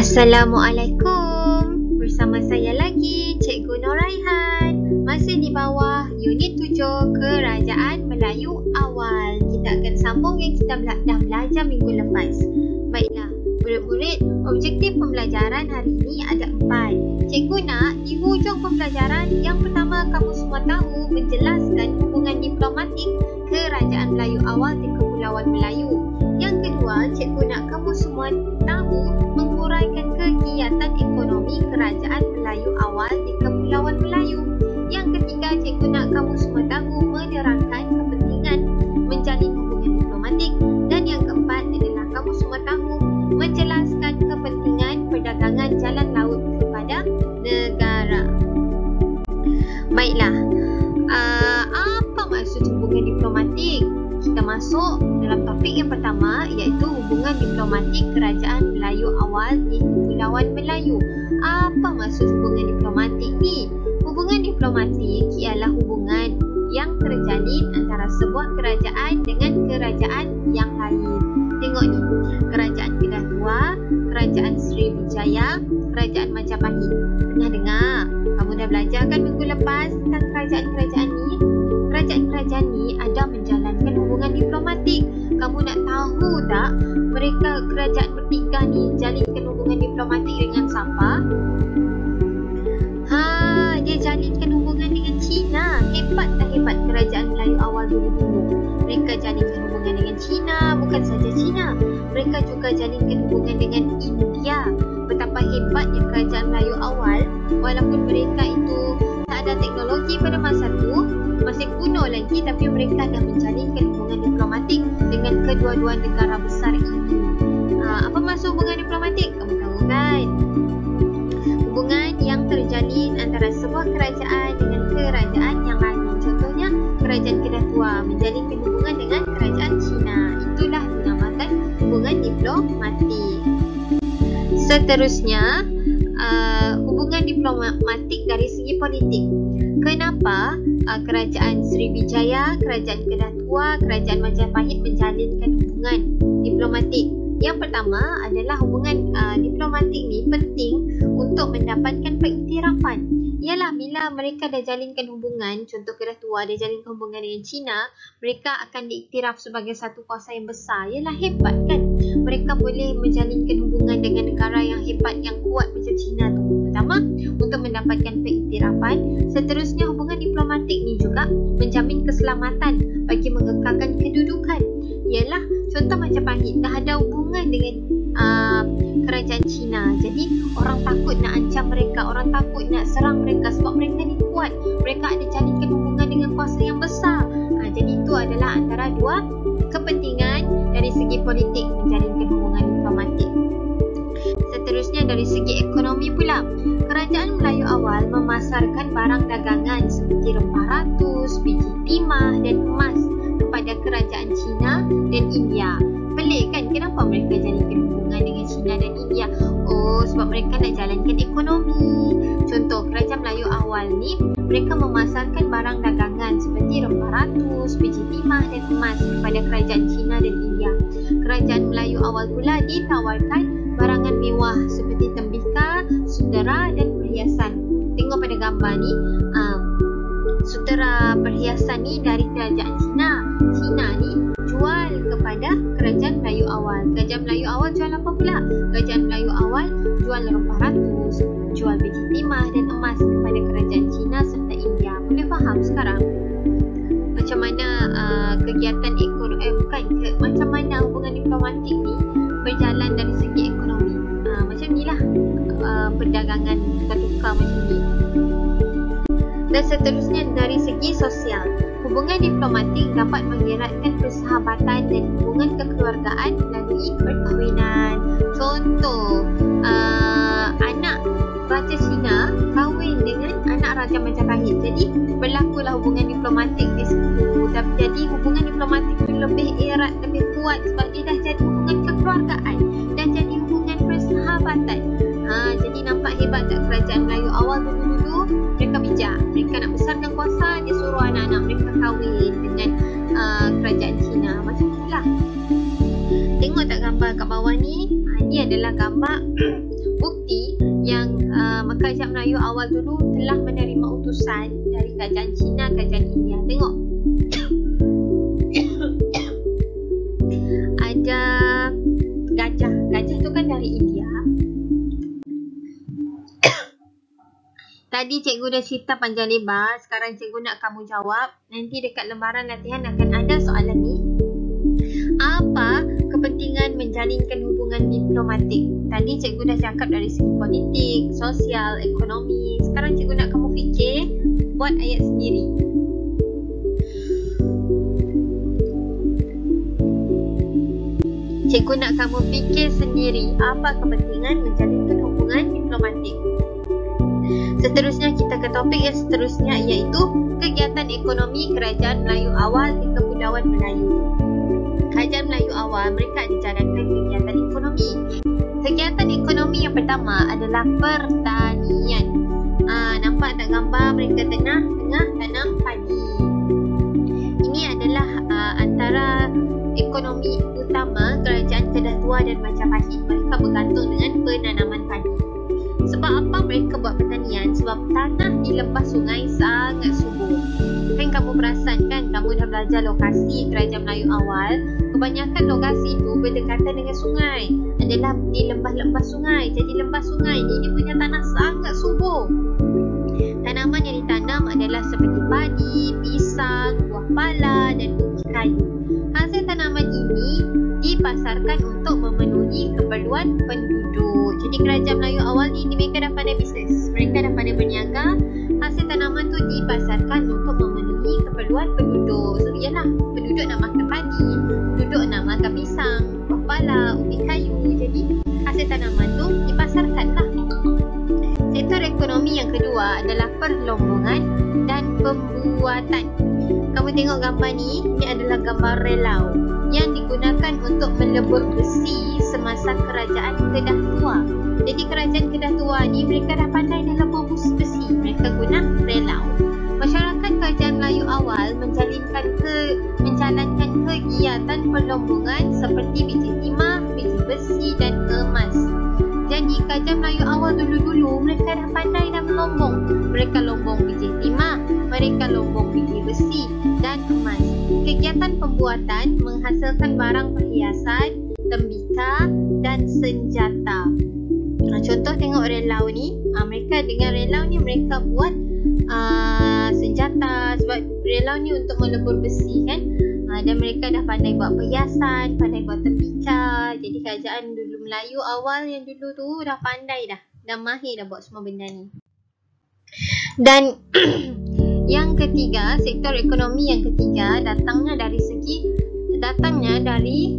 Assalamualaikum. Bersama saya lagi, Cikgu Noraihan. Masih di bawah Unit 7 Kerajaan Melayu Awal. Kita akan sambung yang kita dah belajar minggu lepas. Baiklah, murid-murid, objektif pembelajaran hari ini ada 4. Cikgu nak di hujung pembelajaran yang pertama kamu semua tahu menjelaskan hubungan diplomatik Kerajaan Melayu Awal di Kepulauan Melayu. Yang kedua, cikgu nak kamu semua tahu menguraikan kegiatan ekonomi Kerajaan Melayu Awal di Kepulauan Melayu. Yang ketiga, cikgu nak kamu semua tahu menerangkan kepentingan menjalin hubungan diplomatik. Dan yang keempat adalah kamu semua tahu menjelaskan kepentingan perdagangan jalan laut kepada negara. Baiklah, apa maksud hubungan diplomatik? Kita masuk dalam topik yang pertama, iaitu hubungan diplomatik Kerajaan Melayu Awal di Kepulauan Melayu. Apa maksud hubungan diplomatik ni? Hubungan diplomatik ialah hubungan yang terjalin antara sebuah kerajaan dengan kerajaan yang lain. Tengok ni, Kerajaan Kedah Tua, Kerajaan Sriwijaya, Kerajaan Majapahit. Pernah dengar? Kamu dah belajar kan minggu lepas tentang kerajaan-kerajaan ni? Kerajaan-kerajaan ni ada menjalankan hubungan diplomatik. Kamu nak tahu tak mereka kerajaan bertiga ni jalinkan hubungan diplomatik dengan siapa? Dia jalinkan hubungan dengan China. Hebat tak hebat kerajaan Melayu Awal dulu-dulu. Mereka jalinkan hubungan dengan China, bukan saja China. Mereka juga jalinkan hubungan dengan India. Betapa hebatnya kerajaan Melayu Awal, walaupun mereka itu tak ada teknologi pada masa tu, masih kuno lagi, tapi mereka dah menjalinkan hubungan diplomatik dengan kedua-dua negara besar ini. Apa maksud hubungan diplomatik? Kamu tahu kan? Hubungan yang terjalin antara sebuah kerajaan dengan kerajaan yang lain. Contohnya, Kerajaan Kedah Tua menjalinkan hubungan dengan kerajaan China. Itulah dinamakan hubungan diplomatik. Seterusnya, hubungan diplomatik dari segi politik. Kenapa Kerajaan Sriwijaya, Kerajaan Kedah Tua, Kerajaan Majapahit menjalinkan hubungan diplomatik? Yang pertama adalah hubungan diplomatik ni penting untuk mendapatkan pengiktirafan. Ialah bila mereka dah jalinkan hubungan, contoh Kedah Tua dah jalinkan hubungan dengan China, mereka akan diiktiraf sebagai satu kuasa yang besar. Ialah hebat kan? Mereka boleh menjalinkan hubungan dengan negara yang hebat, yang kuat macam China tu. Pertama, untuk mendapatkan pengiktirafan. Seterusnya, hubungan diplomatik ni juga menjamin keselamatan bagi mengekalkan kedudukan. Ialah contoh Majapahit dah ada hubungan dengan kerajaan China. Jadi orang takut nak ancam mereka, orang takut nak serang mereka sebab mereka ni kuat. Mereka ada jalinkan hubungan dengan kuasa yang besar. Jadi itu adalah antara dua kepentingan dari segi politik menjalinkan hubungan diplomatik. Seterusnya dari segi ekonomi pula, Kerajaan Melayu Awal memasarkan barang dagangan seperti rempah ratus, biji timah dan emas kepada kerajaan China dan India. Pelik kan kenapa mereka jalinkan hubungan dengan China dan India? Oh, sebab mereka nak jalankan ekonomi. Contoh, Kerajaan Melayu Awal ni, mereka memasarkan barang dagangan seperti rempah ratus, biji timah dan emas kepada kerajaan China dan India. Kerajaan Melayu Awal pula ditawarkan barangan mewah seperti tembikar, sutera dan perhiasan. Tengok pada gambar ni, sutera perhiasan ni dari kerajaan China. China ni jual kepada Kerajaan Melayu Awal. Kerajaan Melayu Awal jual apa pula? Kerajaan Melayu Awal jual rempah ratus, jual biji timah dan emas kepada kerajaan China serta India. Boleh faham sekarang macam mana kegiatan ekonomi, macam mana hubungan diplomatik ni berjalan dari segi ekonomi. Macam ni lah perdagangan tukar macam ni. Dan seterusnya dari segi sosial, hubungan diplomatik dapat mengeratkan persahabatan dan hubungan kekeluargaan melalui perkahwinan. Contoh, anak Raja China kahwin dengan anak Raja Majapahit. Jadi berlakulah hubungan diplomatik di situ. Jadi hubungan diplomatik itu lebih erat, lebih kuat sebab dia dah jadi hubungan kekeluargaan dan jadi hubungan persahabatan. Jadi nampak hebat tak kerajaan Melayu Awal dulu-dulu? Mereka bijak. Mereka nak besarkan kuasa, dia suruh anak-anak mereka kahwin dengan kerajaan China. Macam itulah. Tengok tak gambar kat bawah ni? Ini adalah gambar bukti yang kerajaan Melayu awal dulu telah menerima utusan dari kerajaan Cina, kerajaan India. Tengok. Ada gajah. Gajah tu kan dari India. Tadi cikgu dah cerita panjang lebar. Sekarang cikgu nak kamu jawab. Nanti dekat lembaran latihan akan ada soalan ni. Apa kepentingan menjalinkan hubungan diplomatik? Tadi cikgu dah cakap dari segi politik, sosial, ekonomi. Sekarang cikgu nak kamu fikir, buat ayat sendiri. Cikgu nak kamu fikir sendiri apa kepentingan menjalinkan hubungan diplomatik. Seterusnya kita ke topik yang seterusnya, iaitu kegiatan ekonomi Kerajaan Melayu awal di Kepulauan Melayu. Kerajaan Melayu awal mereka dijalankan kegiatan ekonomi. Kegiatan ekonomi yang pertama adalah pertanian. Nampak tak gambar mereka tengah tanam padi. Ini adalah antara ekonomi utama Kerajaan Kedah Tua dan Majapahit. Mereka bergantung dengan penanaman padi. Sebab apa mereka buat pertanian? Sebab tanah di lembah sungai sangat subur. Kan kamu perasan kan, kamu dah belajar lokasi Kerajaan Melayu awal. Kebanyakan lokasi itu berdekatan dengan sungai, adalah di lembah-lembah sungai. Jadi lembah sungai ni dia punya tanah sangat subur. Tanaman yang ditanam adalah seperti padi, pisang, buah pala dan ubi kayu. Hasil tanaman ini dipasarkan untuk memenuhi keperluan penduduk. Jadi Kerajaan Melayu awal ni mereka dah pandai bisnes. Mereka dah pandai berniaga. Hasil tanaman tu dipasarkan untuk memenuhi keperluan penduduk. So yalah, penduduk nak makan padi, penduduk nak makan pisang, buah pala, ubi kayu. Jadi hasil tanaman tu dipasarkan lah. Sektor ekonomi yang kedua adalah perlombongan dan pembuatan. Kamu tengok gambar ni, ini adalah gambar relau yang digunakan untuk melebur besi semasa Kerajaan Kedah Tua. Jadi Kerajaan Kedah Tua ni mereka dah pandai dalam lebur besi. Mereka guna relau. Masyarakat Kerajaan Melayu awal menjalankan kegiatan perlombongan seperti biji timah, biji besi dan emas. Jadi Kerajaan Melayu awal dulu-dulu mereka dah pandai dah melombong. Mereka lombong biji timah, mereka lombong biji besi dan emas. Kegiatan pembuatan menghasilkan barang perhiasan, tembika dan senjata. Contoh tengok relau ni, mereka dengan relau ni mereka buat senjata, sebab relau ni untuk melebur besi kan. Dan mereka dah pandai buat perhiasan, pandai buat tembika. Jadi kerajaan dulu Melayu awal yang dulu tu dah pandai dah mahir dah buat semua benda ni. Dan yang ketiga, sektor ekonomi yang ketiga datangnya dari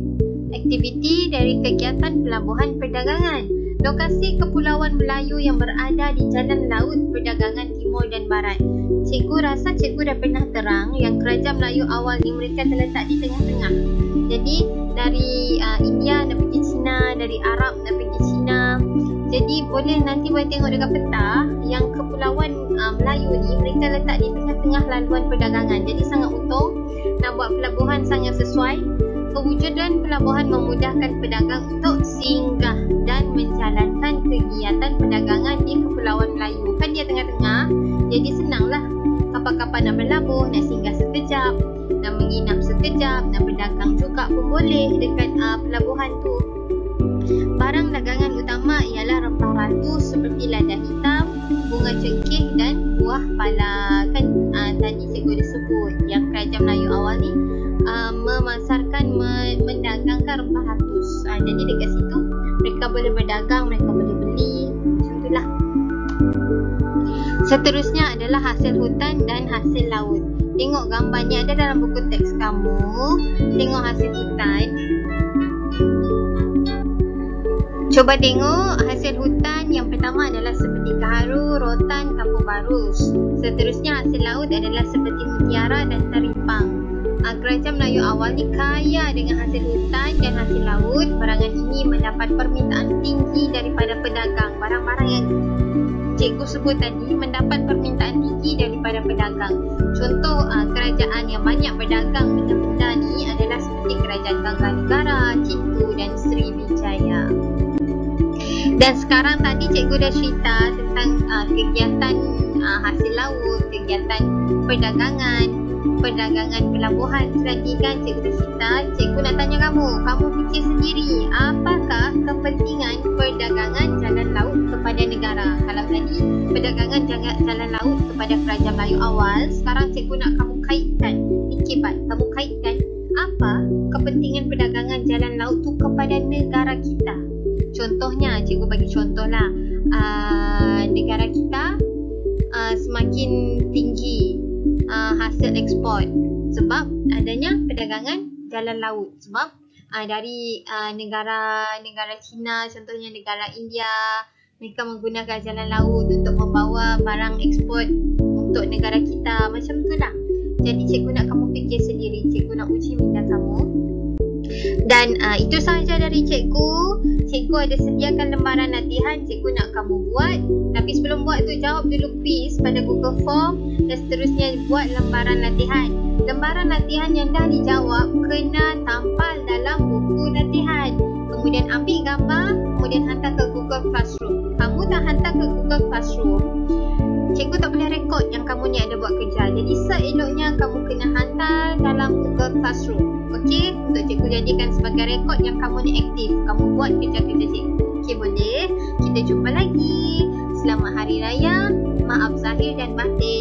aktiviti dari kegiatan pelabuhan perdagangan. Lokasi Kepulauan Melayu yang berada di Jalan Laut Perdagangan Timur dan Barat. Cikgu rasa cikgu dah pernah terang yang Kerajaan Melayu awal ni mereka terletak di tengah-tengah. Jadi dari India nak pergi China, dari Arab nak pergi China. Jadi nanti boleh tengok dekat peta yang Kepulauan Melayu ni mereka letak di tengah-tengah laluan perdagangan. Jadi sangat untung, nak buat pelabuhan sangat sesuai. Kewujudan pelabuhan memudahkan pedagang untuk singgah dan menjalankan kegiatan perdagangan di Kepulauan Melayu. Kan dia tengah-tengah, jadi senanglah kapal-kapal nak berlabuh, nak singgah sekejap, nak menginap sekejap, nak berdagang juga pun boleh dekat pelabuhan tu. Barang dagangan utama ialah rempah ratu seperti lada hitam, bunga cengkeh dan buah pala. Kan tadi cikgu dah sebut yang Kerajaan Melayu awal ni memasarkan, mendagangkan rempah ratus. Jadi dekat situ mereka boleh berdagang, mereka boleh beli. Macam itulah. Seterusnya adalah hasil hutan dan hasil laut. Tengok gambarnya ada dalam buku teks kamu. Tengok hasil hutan. Coba tengok hasil hutan. Yang pertama adalah seperti gaharu, rotan, kapur barus. Seterusnya hasil laut adalah seperti mutiara dan teripang. Kerajaan Melayu awal ni kaya dengan hasil hutan dan hasil laut. Barangan ini mendapat permintaan tinggi daripada pedagang. Barang-barang yang cikgu sebut tadi mendapat permintaan tinggi daripada pedagang. Contoh kerajaan yang banyak berdagang benda-benda ni adalah seperti Kerajaan Gangga Negara, Citu dan Sriwijaya. Dan sekarang tadi cikgu dah cerita tentang kegiatan hasil laut, kegiatan perdagangan pelabuhan tadi kan cikgu dah cerita. Cikgu nak tanya kamu fikir sendiri, apakah kepentingan perdagangan jalan laut kepada negara? Kalau tadi perdagangan jalan laut kepada kerajaan Melayu awal, sekarang cikgu nak kamu kaitkan, kamu kaitkan apa kepentingan perdagangan jalan laut tu kepada negara kita. Contohnya, cikgu bagi contoh lah, negara kita semakin tinggi hasil ekspor sebab adanya perdagangan jalan laut. Sebab dari negara China, contohnya negara India, mereka menggunakan jalan laut untuk membawa barang ekspor untuk negara kita, macam tu lah. Jadi cikgu nak kamu fikir sendiri, cikgu nak uji minda kamu. Dan itu sahaja dari cikgu. Cikgu ada sediakan lembaran latihan, cikgu nak kamu buat. Tapi sebelum buat tu, jawab dulu quiz pada Google Form dan seterusnya buat lembaran latihan. Lembaran latihan yang dah dijawab kena tampal dalam buku latihan. Kemudian ambil gambar, kemudian hantar ke Google Classroom. Kamu dah hantar ke Google Classroom, cikgu tak boleh rekod yang kamu ni ada buat kerja. Jadi seeloknya kamu kena hantar dalam Google Classroom. Okey, untuk cikgu jadikan sebagai rekod yang kamu ni aktif. Kamu buat kerja-kerja cikgu. Okey, boleh? Kita jumpa lagi. Selamat Hari Raya. Maaf zahir dan batin.